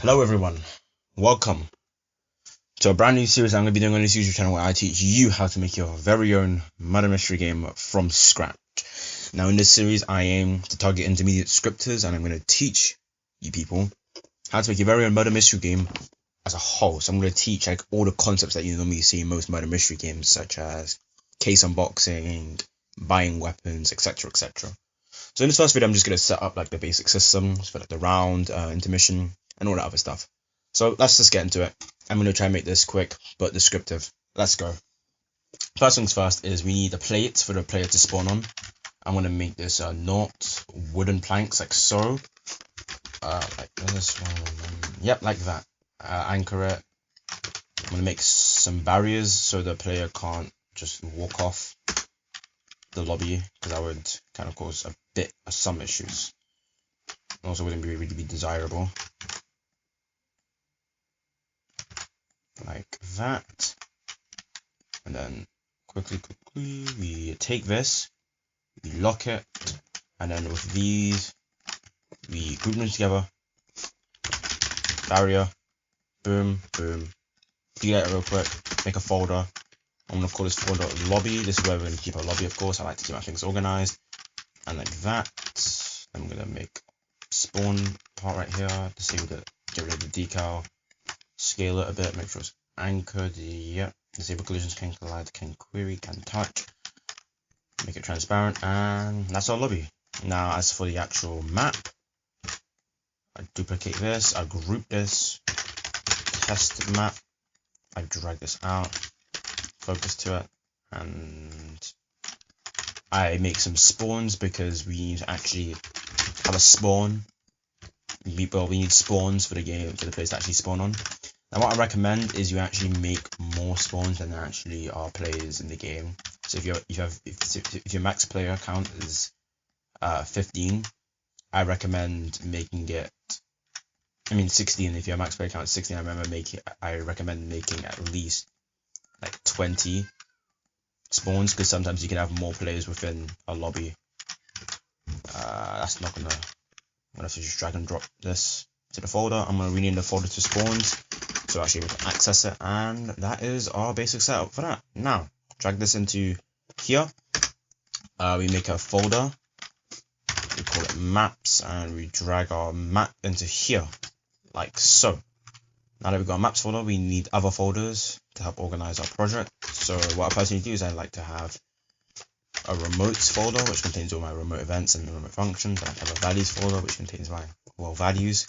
Hello everyone, welcome to a brand new series I'm going to be doing on this YouTube channel where I teach you how to make your very own murder mystery game from scratch. Now in this series I aim to target intermediate scripters and I'm going to teach you people how to make your very own murder mystery game as a whole. So I'm going to teach like all the concepts that you normally see in most murder mystery games, such as case unboxing, buying weapons, etc, etc. So in this first video I'm just going to set up like the basic systems for like the round, intermission, and all that other stuff. So let's just get into it. I'm going to try and make this quick but descriptive. Let's go. First things first is we need a plate for the player to spawn on. I'm going to make this naught wooden planks like so. Like this one. Yep, like that. Anchor it. I'm going to make some barriers so the player can't just walk off the lobby, because that would kind of cause some issues. Also wouldn't really be desirable. Like that. And then quickly we take this, we lock it, and then with these we group them together. Barrier, boom, boom. Delete it real quick, make a folder. I'm going to call this folder lobby. This is where we're going to keep our lobby, of course. I like to keep my things organized. And like that. I'm going to make spawn part right here. Disable it, get rid of the decal. Scale it a bit, make sure it's anchored. Yep. Disable collisions, can collide, can query, can touch. Make it transparent, and that's our lobby. Now, as for the actual map, I duplicate this, I group this, test map, I drag this out, focus to it, and I make some spawns because we need to actually have a spawn. We need spawns for the game, for the players to actually spawn on. Now what I recommend is you actually make more spawns than there actually are players in the game. So if your max player count is 15, I recommend making it, 16. If your max player count is 16, I recommend making at least like 20 spawns, because sometimes you can have more players within a lobby. That's not gonna. I'm gonna have to just drag and drop this to the folder. I'm gonna rename the folder to spawns, so actually we can access it, and that is our basic setup for that. Now, drag this into here. We make a folder. We call it maps, and we drag our map into here, like so. Now that we've got a maps folder, we need other folders to help organize our project. So what I personally do is I like to have a remotes folder, which contains all my remote events and remote functions. I have a values folder, which contains my values.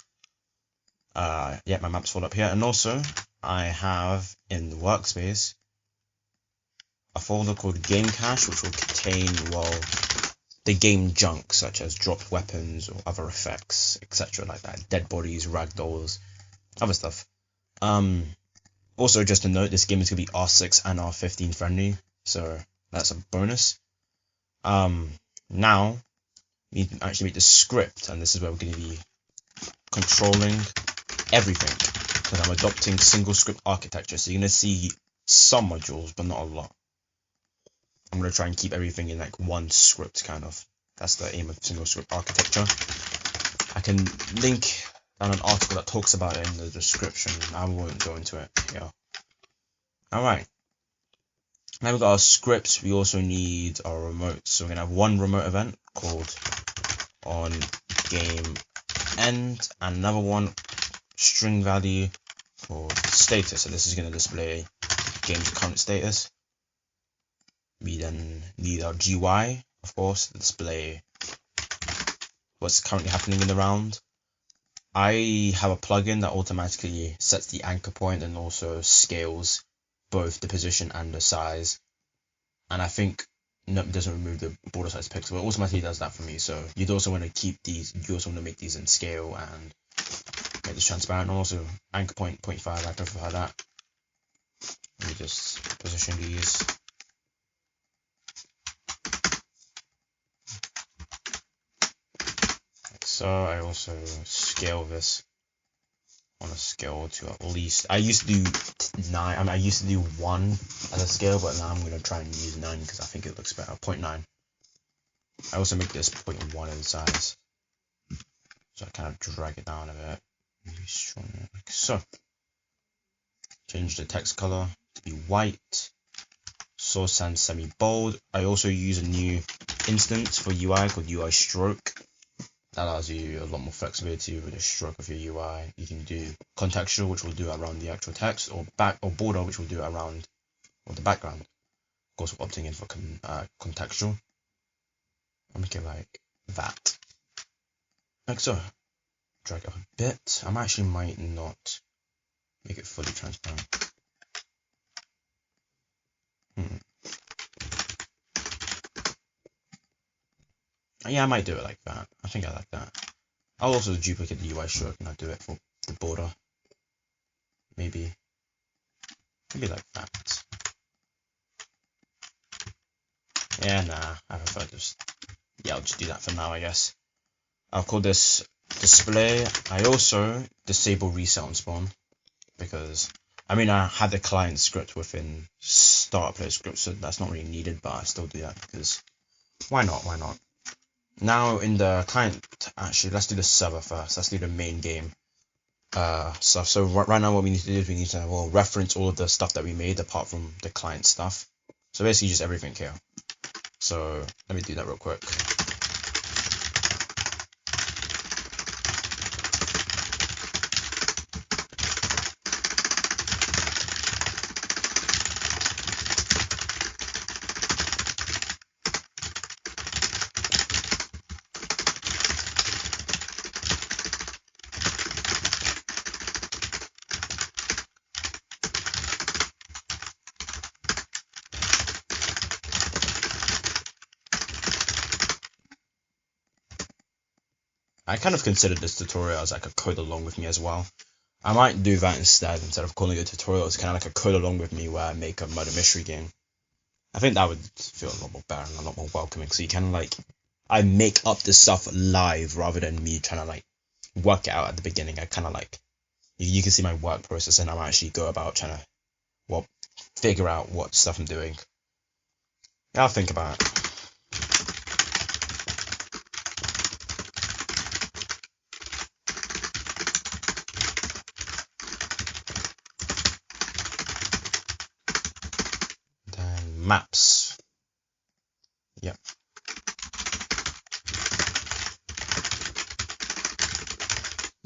My maps folder up here, and also I have in the workspace a folder called game cache, which will contain the game junk, such as dropped weapons or other effects, etc. like that, dead bodies, ragdolls, other stuff. Also, just to note, this game is going to be R6 and R15 friendly, so that's a bonus. Now we need to actually make the script, and this is where we're going to be controlling everything, because I'm adopting single script architecture. So you're going to see some modules, but not a lot. I'm going to try and keep everything in like one script, kind of. That's the aim of single script architecture. I can link down an article that talks about it in the description. I won't go into it here. Alright. Now we've got our scripts, we also need our remotes. So we're going to have one remote event called on game end, and another one string value called status. So this is going to display game's current status. We then need our GUI, of course, to display what's currently happening in the round. I have a plugin that automatically sets the anchor point and also scales both the position and the size, and I think it doesn't remove the border size pixel, it automatically does that for me. So you'd also want to keep these, you also want to make these in scale and make this transparent, and also anchor point 0.5, I prefer that. Let me just position these. Like so. I also scale this on a scale to at least, I used to do 9, I used to do 1 as a scale, but now I'm going to try and use 9 because I think it looks better. 0.9. I also make this 0.1 in size, so I kind of drag it down a bit. Maybe strong it. like so. Change the text color to be white. Source and semi-bold. I also use a new instance for UI called UI stroke. That allows you a lot more flexibility with the stroke of your UI. You can do contextual, which will do around the actual text, or border, which will do around the background. Of course, we're opting in for contextual. I'll make it like that, like so. Drag it up a bit. I actually might not make it fully transparent. Yeah, I might do it like that. I think I like that. I'll also duplicate the UI stroke and I'll do it for the border. Maybe like that. Yeah, nah, I prefer just, yeah, I'll just do that for now, I guess. I'll call this display. I also disable reset on spawn because, I mean, I had the client script within start player script, so that's not really needed, but I still do that because why not? Now in the client, actually, let's do the server first. Let's do the main game stuff. So right now what we need to do is we need to reference all of the stuff that we made apart from the client stuff. So basically just everything here. So let me do that real quick. I kind of consider this tutorial as like a code along with me as well. I might do that instead of calling it a tutorial. It's kind of like a code along with me where I make a murder mystery game. I think that would feel a lot more better and a lot more welcoming. So you kind of like, I make up this stuff live rather than me trying to like work it out at the beginning. I kind of like, you can see my work process and I'm actually go about trying to, figure out what stuff I'm doing. Yeah, I'll think about it. Maps. Yep.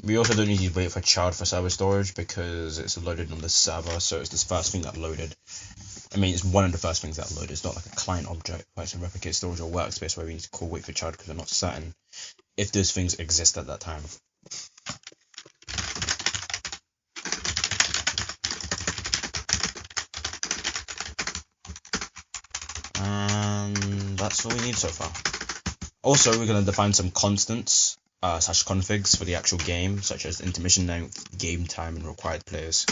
We also don't need to wait for child for server storage because it's loaded on the server, so it's this first thing that loaded. I mean, it's one of the first things that loaded. It's not like a client object where it's in replicate storage or workspace where we need to call wait for child because we're not certain if those things exist at that time. And that's all we need so far. Also, we're going to define some constants / configs for the actual game, such as intermission length, game time, and required players.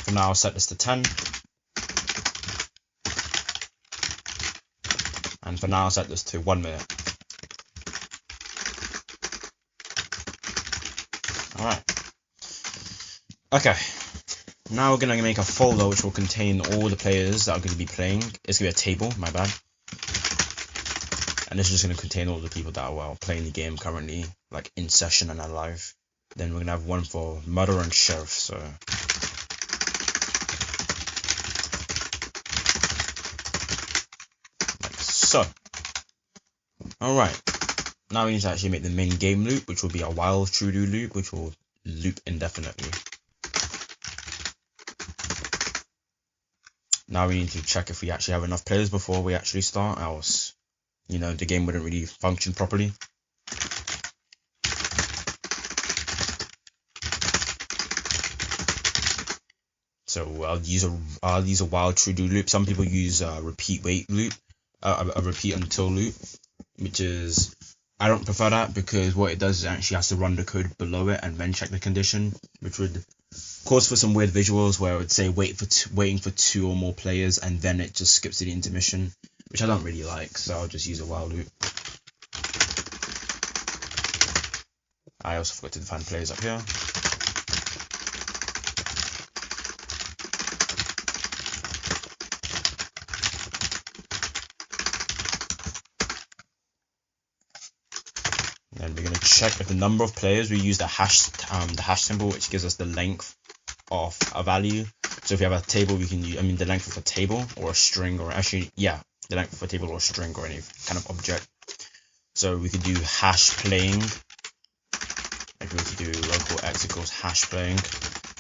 For now, I'll set this to 10. And for now, I'll set this to 1 minute. Alright. Okay. Now we're going to make a folder which will contain all the players that are going to be playing. It's going to be a table, my bad. And this is just going to contain all the people that are playing the game currently, like in session and alive. Then we're going to have one for murderer and sheriff, so... like so. Alright. Now we need to actually make the main game loop, which will be a while true do loop, which will loop indefinitely. Now we need to check if we actually have enough players before we actually start, else, the game wouldn't really function properly. So I'll use a while true do loop. Some people use a repeat wait loop, a repeat until loop, which is, I don't prefer that because what it does is it actually has to run the code below it and then check the condition, which would cause for some weird visuals where it would say waiting for 2 or more players and then it just skips to the intermission, which I don't really like, so I'll just use a while loop. I also forgot to define players up here. check if the number of players, we use the hash symbol, which gives us the length of a value. So if you have a table, we can use, the length of a table or a string, or actually, yeah, the length of a table or a string or any kind of object. So we could do hash playing. If we were to do local x equals hash playing,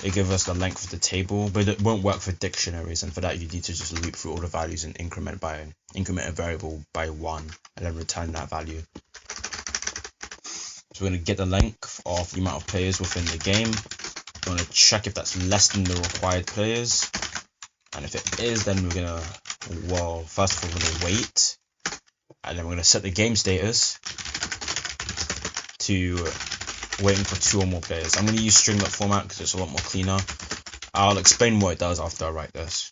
it gives us the length of the table, but it won't work for dictionaries, and for that you need to just loop through all the values and increment a variable by 1 and then return that value. So we're going to get the length of the amount of players within the game. We're going to check if that's less than the required players, and if it is, then we're going to, well, first of all we're going to wait, and then we're going to set the game status to waiting for 2 or more players. I'm going to use string format because it's a lot more cleaner. I'll explain what it does after I write this.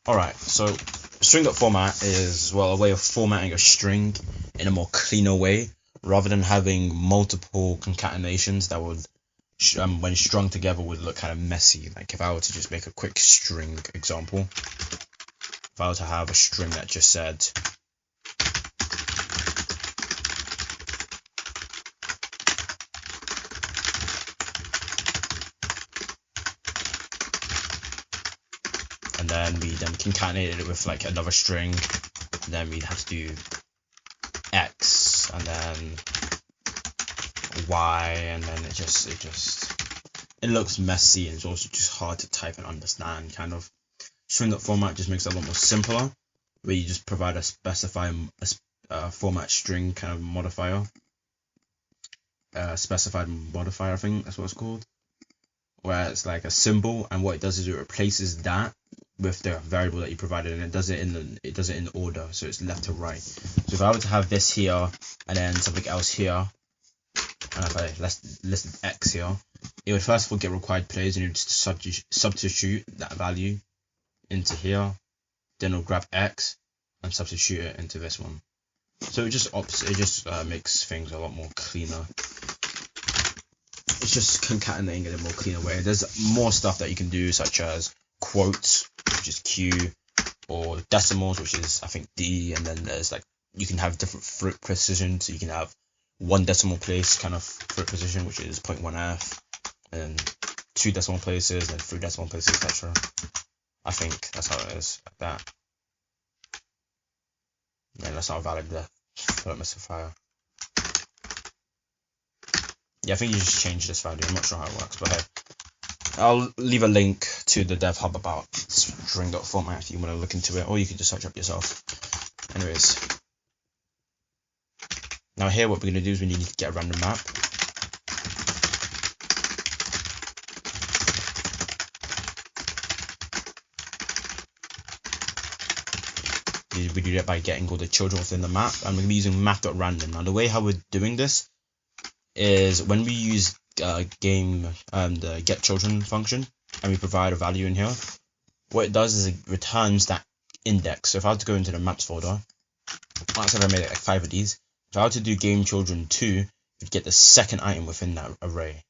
Alright, so string format is, well, a way of formatting a string in a more cleaner way, rather than having multiple concatenations that would, when strung together, would look kind of messy. Like if I were to just make a quick string example, if I were to have a string that just said and then we concatenated it with like another string, and then we'd have to do x and then y, and then it looks messy, and it's also just hard to type and understand. Kind of string format just makes it a lot more simpler, where you just provide a specified format string kind of modifier, specified modifier, I think that's what it's called, where it's like a symbol, and what it does is it replaces that with the variable that you provided, and it does it in order, so it's left to right. So if I were to have this here and then something else here, and if I listed x here, it would first of all get required players, and you would substitute that value into here, then it'll grab x and substitute it into this one. So it just makes things a lot more cleaner. It's just concatenating it in a more cleaner way. There's more stuff that you can do, such as quotes, which is Q, or decimals, which is I think D, and then there's like, you can have different fruit precision, so you can have 1 decimal place kind of fruit precision, which is 0.1f, and 2 decimal places, and 3 decimal places, etc. I think that's how it is, like that. Yeah, that's not valid there. Don't miss a fire. Yeah, I think you just change this value. I'm not sure how it works, but hey, I'll leave a link to the dev hub about string.format if you want to look into it, or you can just search up yourself. Anyways, now here what we're going to do is we need to get a random map. We do that by getting all the children within the map, and we're going to be using math.random. Now the way how we're doing this is when we use the get children function and we provide a value in here, what it does is it returns that index. So if I were to go into the maps folder, once I've made it like 5 of these, if I were to do game children 2, you'd get the second item within that array.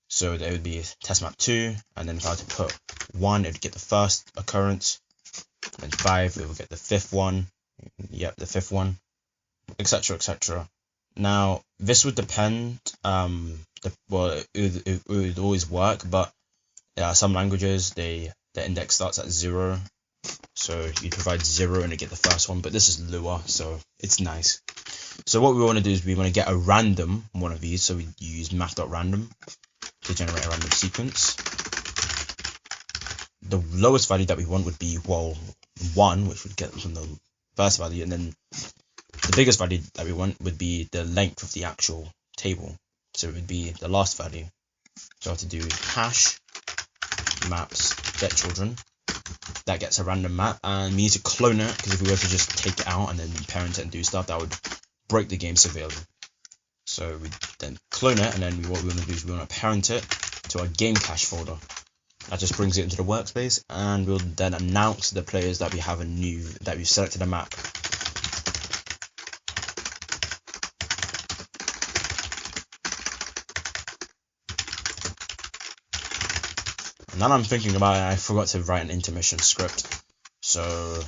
So there would be test map 2, and then if I were to put 1, it would get the first occurrence, and 5, it would get the 5th one, yep, the 5th one, etc, etc. Now this would depend, it would always work, but some languages, the index starts at 0, so you provide 0 and you get the first one, but this is Lua, so it's nice. So what we want to do is we want to get a random one of these, so we use math.random to generate a random sequence. The lowest value that we want would be, well, 1, which would get from the first value, and then the biggest value that we want would be the length of the actual table, so it would be the last value. So I have to do hash maps get children. That gets a random map, and we need to clone it, because if we were to just take it out and then parent it and do stuff, that would break the game severely. So we then clone it, and then what we want to do is we want to parent it to our game cache folder. That just brings it into the workspace, and we'll then announce to the players that we have that we've selected a map. And then I'm thinking about it, I forgot to write an intermission script. So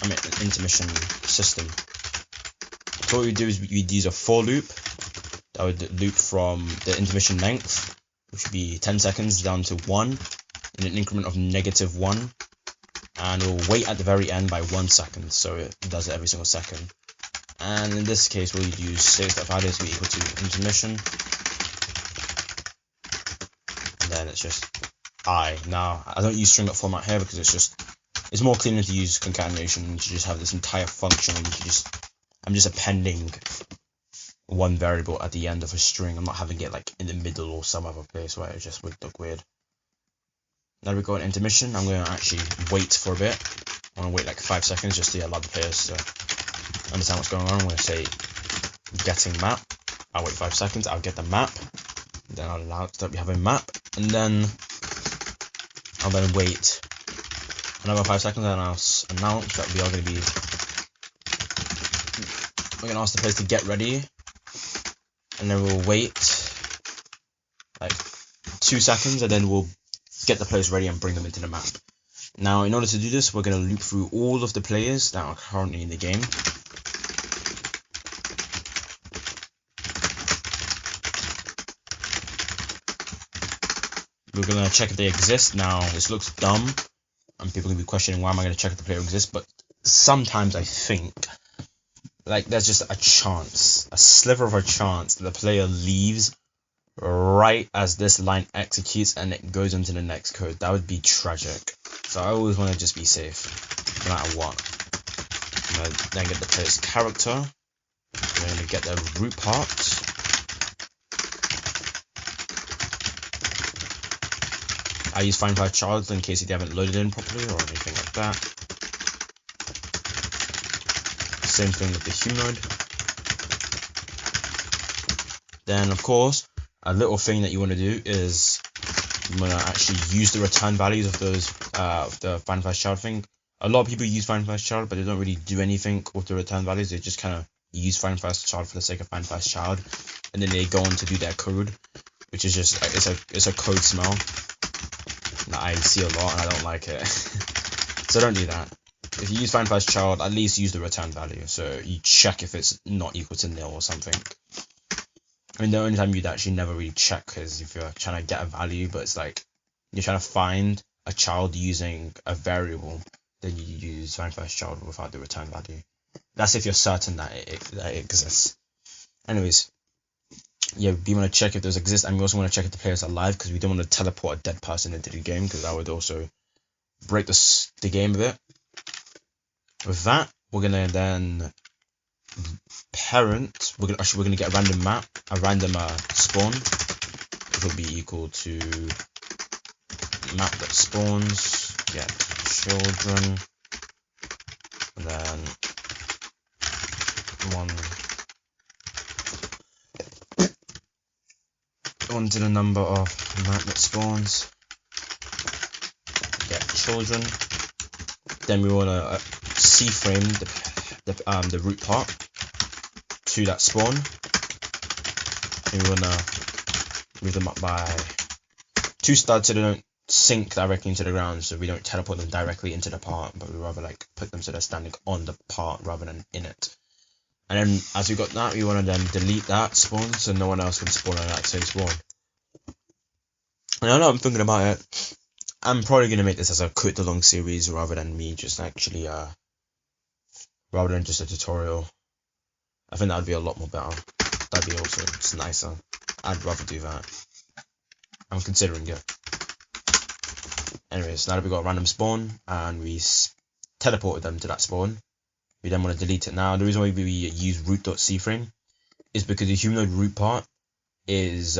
intermission system. So what we do is we'd use a for loop that would loop from the intermission length, which would be 10 seconds, down to 1 in an increment of -1, and we'll wait at the very end by 1 second, so it does it every single second. And in this case, we'll use state.value to be equal to intermission, and then it's just I. Now I don't use string format here because it's more cleaner to use concatenation and to just have this entire function, and I'm just appending one variable at the end of a string. I'm not having it like in the middle or some other place where it just would look weird. Now we go in intermission. I'm going to actually wait for a bit. I'm going to wait like 5 seconds just to allow the players to understand what's going on. I'm going to say getting map. I'll wait 5 seconds. I'll get the map. Then I'll allow it that we have a map, and then I'll then wait another 5 seconds, and I'll announce that we are going to be. We're going to ask the players to get ready, and then we'll wait like 2 seconds, and then we'll get the players ready and bring them into the map. Now, in order to do this, we're going to loop through all of the players that are currently in the game. We're going to check if they exist. Now, this looks dumb, and people can be questioning, why am I going to check if the player exists? But sometimes I think, like, there's just a chance, a sliver of a chance that the player leaves right as this line executes and it goes into the next code. That would be tragic. So I always want to just be safe, no matter what. I'm going to then get the player's character. We're going to get the root part. I use find_child in case you haven't loaded in properly or anything like that. Same thing with the humanoid. Then, of course, a little thing that you want to do is you want to actually use the return values of those of the find_child thing. A lot of people use find_child, but they don't really do anything with the return values. They just kind of use find_child for the sake of find_child, and then they go on to do their code, which is just it's a code smell that I see a lot and I don't like it. So don't do that. If you use find_child, at least use the return value, so you check if it's not equal to nil or something. I mean, the only time you'd actually never really check is if you're trying to get a value, but it's like you're trying to find a child using a variable, then you use find_child without the return value. That's if you're certain that it exists. Anyways, yeah, we want to check if those exist, and we also want to check if the players are alive, because we don't want to teleport a dead person into the game, because that would also break the game a bit. With that, we're gonna then parent. We're gonna get a random map, a random spawn. It will be equal to map.spawns get children, and then one to the number of map.spawns get children. Then we want to C-frame the root part to that spawn, and we want to move them up by 2 studs so they don't sink directly into the ground, so we don't teleport them directly into the part, but we rather like put them so they're standing on the part rather than in it. And then as we got that, we want to then delete that spawn so no one else can spawn on that same spawn. And I know I'm thinking about it, I'm probably going to make this as a quick to long series rather than me just actually rather than just a tutorial. I think that would be a lot more better. That'd be also just nicer. I'd rather do that. I'm considering it. Anyways, now that we've got a random spawn and we teleported them to that spawn, we then want to delete it. Now, the reason why we use root.cframe is because the humanoid root part is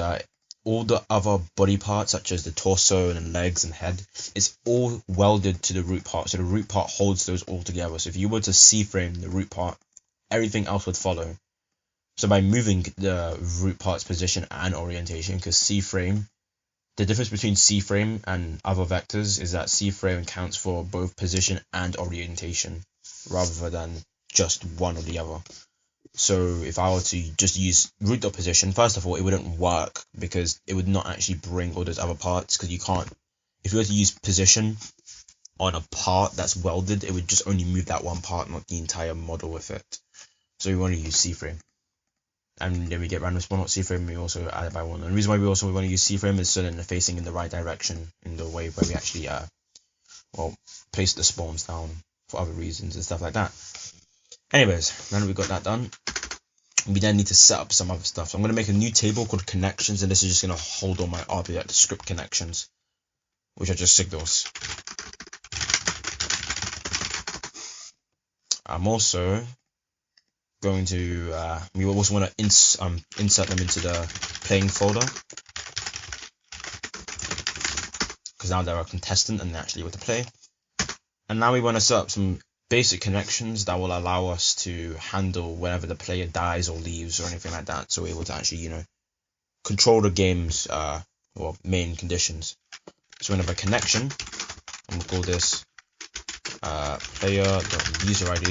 all the other body parts, such as the torso and legs and head, is all welded to the root part. So the root part holds those all together. So if you were to C-frame the root part, everything else would follow. So by moving the root part's position and orientation, because C-frame, the difference between C-frame and other vectors is that C-frame accounts for both position and orientation, rather than just one or the other. So if I were to just use root.position, first of all, it wouldn't work because it would not actually bring all those other parts, because you can't, if you were to use position on a part that's welded, it would just only move that one part, not the entire model with it. So we want to use C-frame. And then we get random spawn, not C-frame, we also add it by one. And the reason why we want to use C-frame is so that they're facing in the right direction, in the way where we actually place the spawns down for other reasons and stuff like that. Anyways, now that we got that done, we then need to set up some other stuff. So I'm going to make a new table called connections, and this is just going to hold all my object script connections, which are just signals. I'm also going to we also want to insert them into the playing folder, because now they're a contestant and they're actually able to play. And now we want to set up some basic connections that will allow us to handle whenever the player dies or leaves or anything like that, so we're able to actually, control the game's main conditions. So whenever a connection, I'm gonna call this player.userID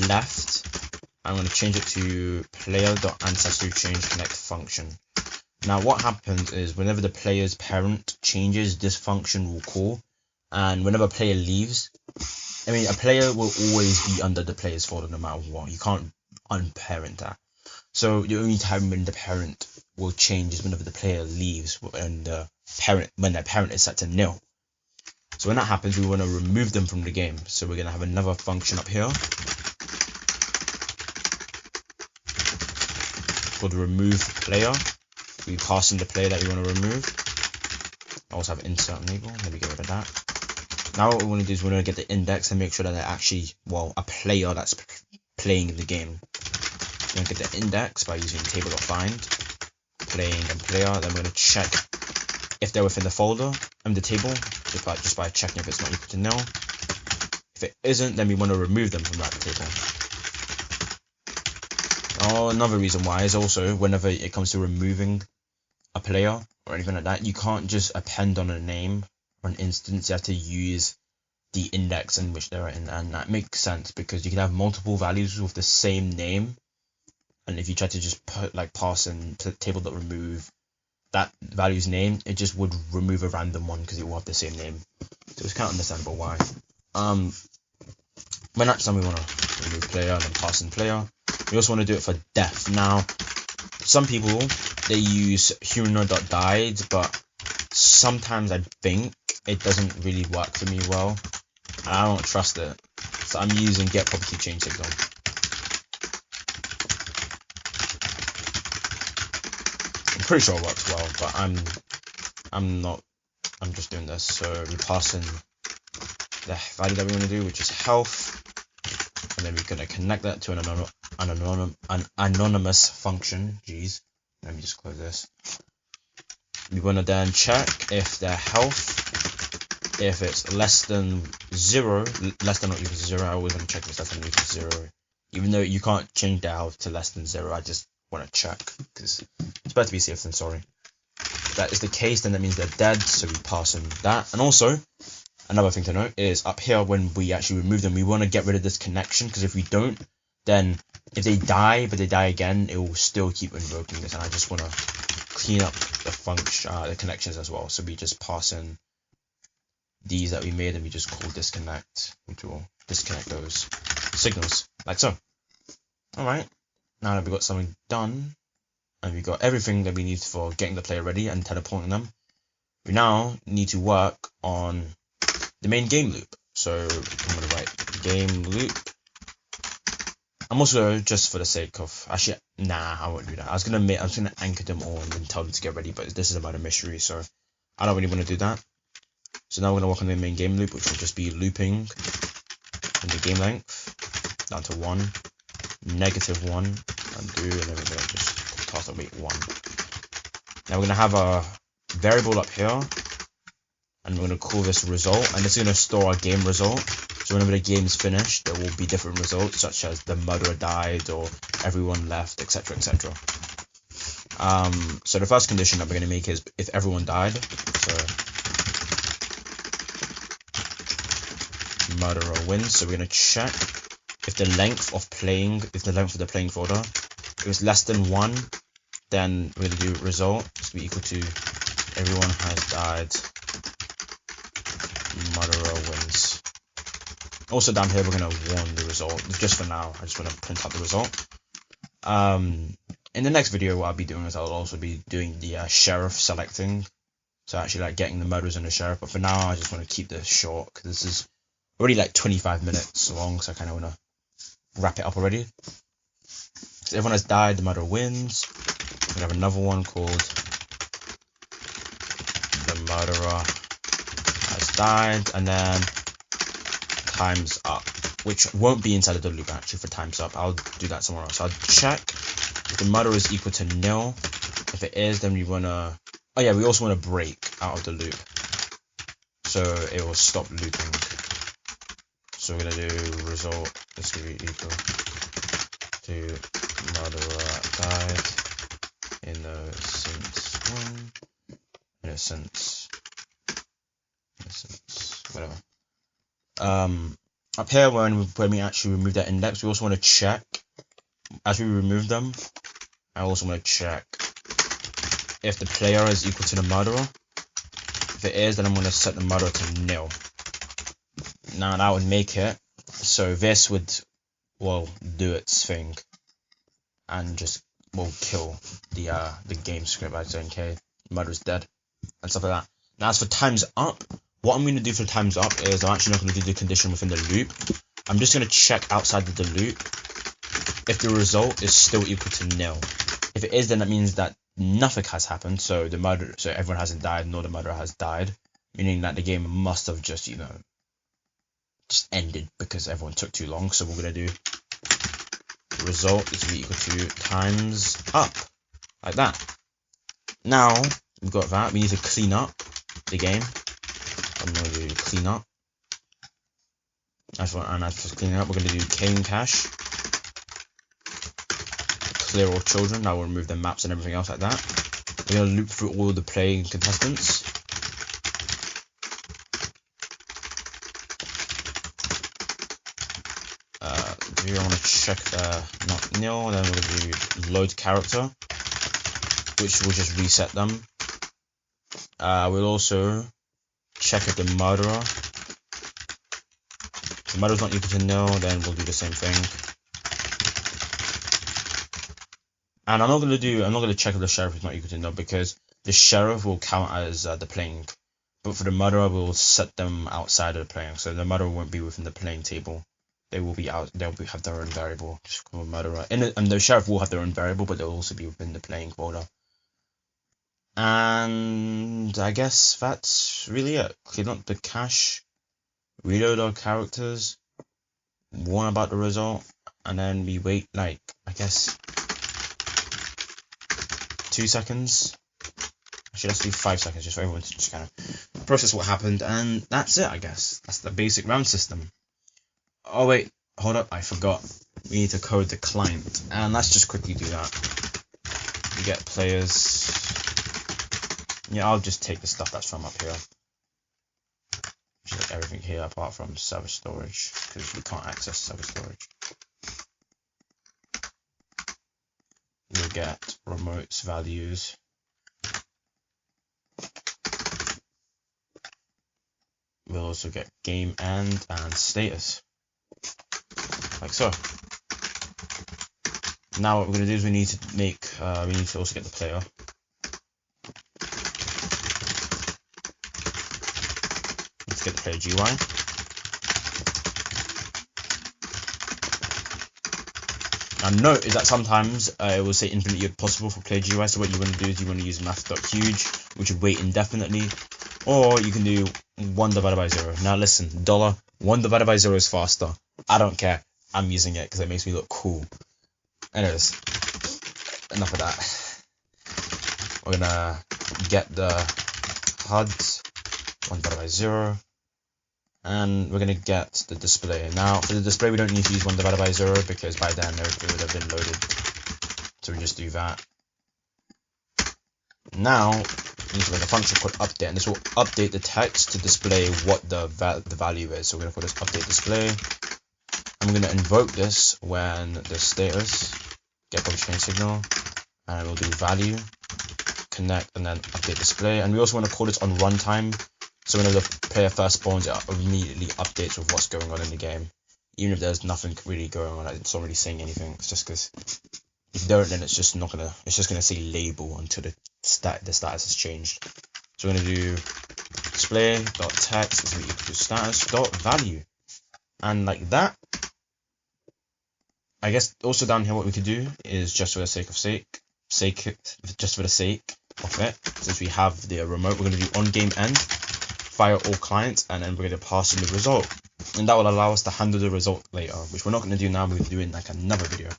left. I'm going to change it to player.ancestryChangeConnect function. Now what happens is whenever the player's parent changes, this function will call, and whenever a player leaves, a player will always be under the player's folder no matter what. You can't unparent that. So the only time when the parent will change is whenever the player leaves and when their parent is set to nil. So when that happens, we want to remove them from the game. So we're going to have another function up here called remove player. We pass in the player that we want to remove. I also have insert enable. Let me get rid of that. Now what we want to do is we want to get the index and make sure that they're actually, a player that's playing in the game. We're going to get the index by using table.find, playing and player. Then we're going to check if they're within the folder and the table, just by checking if it's not equal to nil. If it isn't, then we want to remove them from that table. Another reason why is also whenever it comes to removing a player or anything like that, you can't just append on a name or an instance. You have to use the index in which they're in, and that makes sense because you can have multiple values with the same name, and if you try to just pass in table.remove that value's name, it just would remove a random one because it will have the same name. So it's kind of understandable why. When next time we want to remove player and then pass in player, we also want to do it for def. Now, some people, they use humanoid.died, but sometimes I think it doesn't really work for me well, and I don't trust it. So I'm using get property change signal. I'm pretty sure it works well, but I'm just doing this. So we pass in the value that we want to do, which is health, and then we're going to connect that to an anonymous function. Jeez, let me just close this. We want to then check if their health, if it's less than 0, less than or equal to 0. I always want to check if it's less than or equal to 0, even though you can't change their health to less than 0. I just want to check because it's better to be safe than sorry. If that is the case, then that means they're dead, so we pass in that. And also, another thing to note is up here when we actually remove them, we want to get rid of this connection, because if we don't, then if they die but they die again, it will still keep invoking this, and I just want to clean up the function, the connections as well. So we just pass in these that we made, and we just call disconnect, which will disconnect those signals like so. All right, now that we've got something done and we've got everything that we need for getting the player ready and teleporting them, we now need to work on the main game loop. So I'm going to write game loop. I'm also, just for the sake of, actually, nah, I won't do that. I was gonna anchor them all and then tell them to get ready, but this is about a mystery, so I don't really want to do that. So now we're gonna work on the main game loop, which will just be looping in the game length down to 1, -1, undo, and then we're gonna just pass the weight 1. Now we're gonna have a variable up here, and we're gonna call this result, and this is gonna store our game result. So whenever the game's finished, there will be different results, such as the murderer died or everyone left, etc., etc. So the first condition that we're going to make is if everyone died. So murderer wins. So we're going to check if the length of the playing folder, if it's less than 1, then we're going to do result to be equal to everyone has died, murderer Also down here we're gonna warn the result. Just for now, I just want to print out the result. In the next video, what I'll be doing is I'll also be doing the sheriff selecting. So actually like getting the murderers and the sheriff. But for now, I just want to keep this short because this is already like 25 minutes long. So I kind of want to wrap it up already. So everyone has died, the murderer wins. We have another one called the murderer has died, and then time's up, which won't be inside of the loop actually for time's up. I'll do that somewhere else. So I'll check if the murderer is equal to nil. If it is, then we want to, oh yeah, we also want to break out of the loop. So it will stop looping. So we're going to do result is going to be equal to murderer died innocence 1, innocence, whatever. Up here when we actually remove that index, we also want to check as we remove them. I also want to check if the player is equal to the murderer. If it is, then I'm going to set the murderer to nil. Now that would make it so this would, well, do its thing and just will kill the game script by saying, okay, murderer's dead and stuff like that. Now as for time's up, what I'm going to do for time's up is I'm actually not going to do the condition within the loop. I'm just going to check outside of the loop if the result is still equal to nil. If it is, then that means that nothing has happened. So everyone hasn't died, nor the murderer has died, meaning that the game must have just, just ended because everyone took too long. So we're going to do result is equal to times up, like that. Now we've got that. We need to clean up the game. I'm going to do clean up. And as for cleaning up, we're going to do cane cache, clear all children. Now we'll remove the maps and everything else like that. We're going to loop through all the playing contestants. I want to check not nil. Then we're going to do load character, which will just reset them. We'll also check if the murderer's not equal to nil, then we'll do the same thing. And I'm not going to check if the sheriff is not equal to nil because the sheriff will count as the playing, but for the murderer we'll set them outside of the playing, so the murderer won't be within the playing table. They will be out. They'll have their own variable, just called murderer, and the sheriff will have their own variable, but they'll also be within the playing folder. And I guess that's really it. Clean up the cache, reload our characters, warn about the result, and then we wait like, I guess, 2 seconds. Actually, let's do 5 seconds just for everyone to just kind of process what happened, and that's it, I guess. That's the basic round system. Oh wait, hold up, I forgot. We need to code the client, and let's just quickly do that. We get players. Yeah, I'll just take the stuff that's from up here. Just like everything here apart from server storage, because we can't access server storage. We'll get remotes values. We'll also get game end and status. Like so. Now what we're going to do is we need to also get the player. Let's get the player GUI. Now note is that sometimes it will say infinitely possible for player GUI, so what you want to do is you want to use math.huge, which would wait indefinitely, or you can do 1 divided by 0. Now listen, $1 divided by 0 is faster. I don't care. I'm using it because it makes me look cool. Anyways, enough of that. We're gonna get the HUD 1 divided by 0, and we're gonna get the display. Now for the display, we don't need to use 1 divided by 0 because by then it would have been loaded. So we just do that. Now we need to make a function called update, and this will update the text to display what the value is. So we're gonna call this update display. I'm going to invoke this when the status get publish change signal, and we'll do value connect and then update display. And we also want to call this on runtime, So whenever the player first spawns, it immediately updates with what's going on in the game. Even if there's nothing really going on, it's not really saying anything. It's just because if you don't, then it's just gonna say label until the status has changed. So we're gonna do display.text is equal to status.value, and like that. I guess also down here what we could do is just for the sake of it, since we have the remote, we're gonna do on game end, fire all clients, and then we're gonna pass in the result, and that will allow us to handle the result later, which we're not gonna do now. We're gonna do in like another video.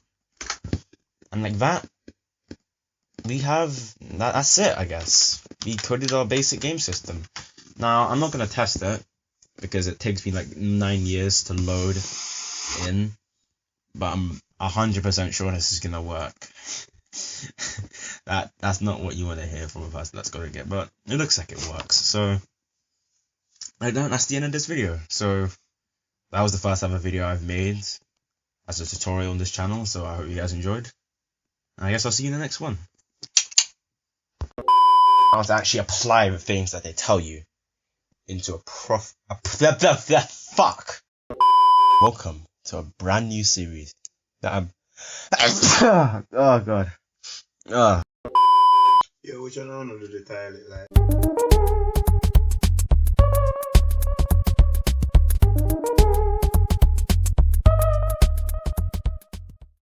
And like that, we have that's it, I guess. We coded our basic game system. Now, I'm not going to test it, because it takes me like 9 years to load in, but I'm 100% sure this is going to work. That's not what you want to hear from a person that's got it, but it looks like it works. So, that's the end of this video. So, that was the first ever video I've made as a tutorial on this channel, so I hope you guys enjoyed. I guess I'll see you in the next one. How to actually apply the things that they tell you into fuck. Welcome to a brand new series that I'm. Oh god. Yo, which one I don't know the title like.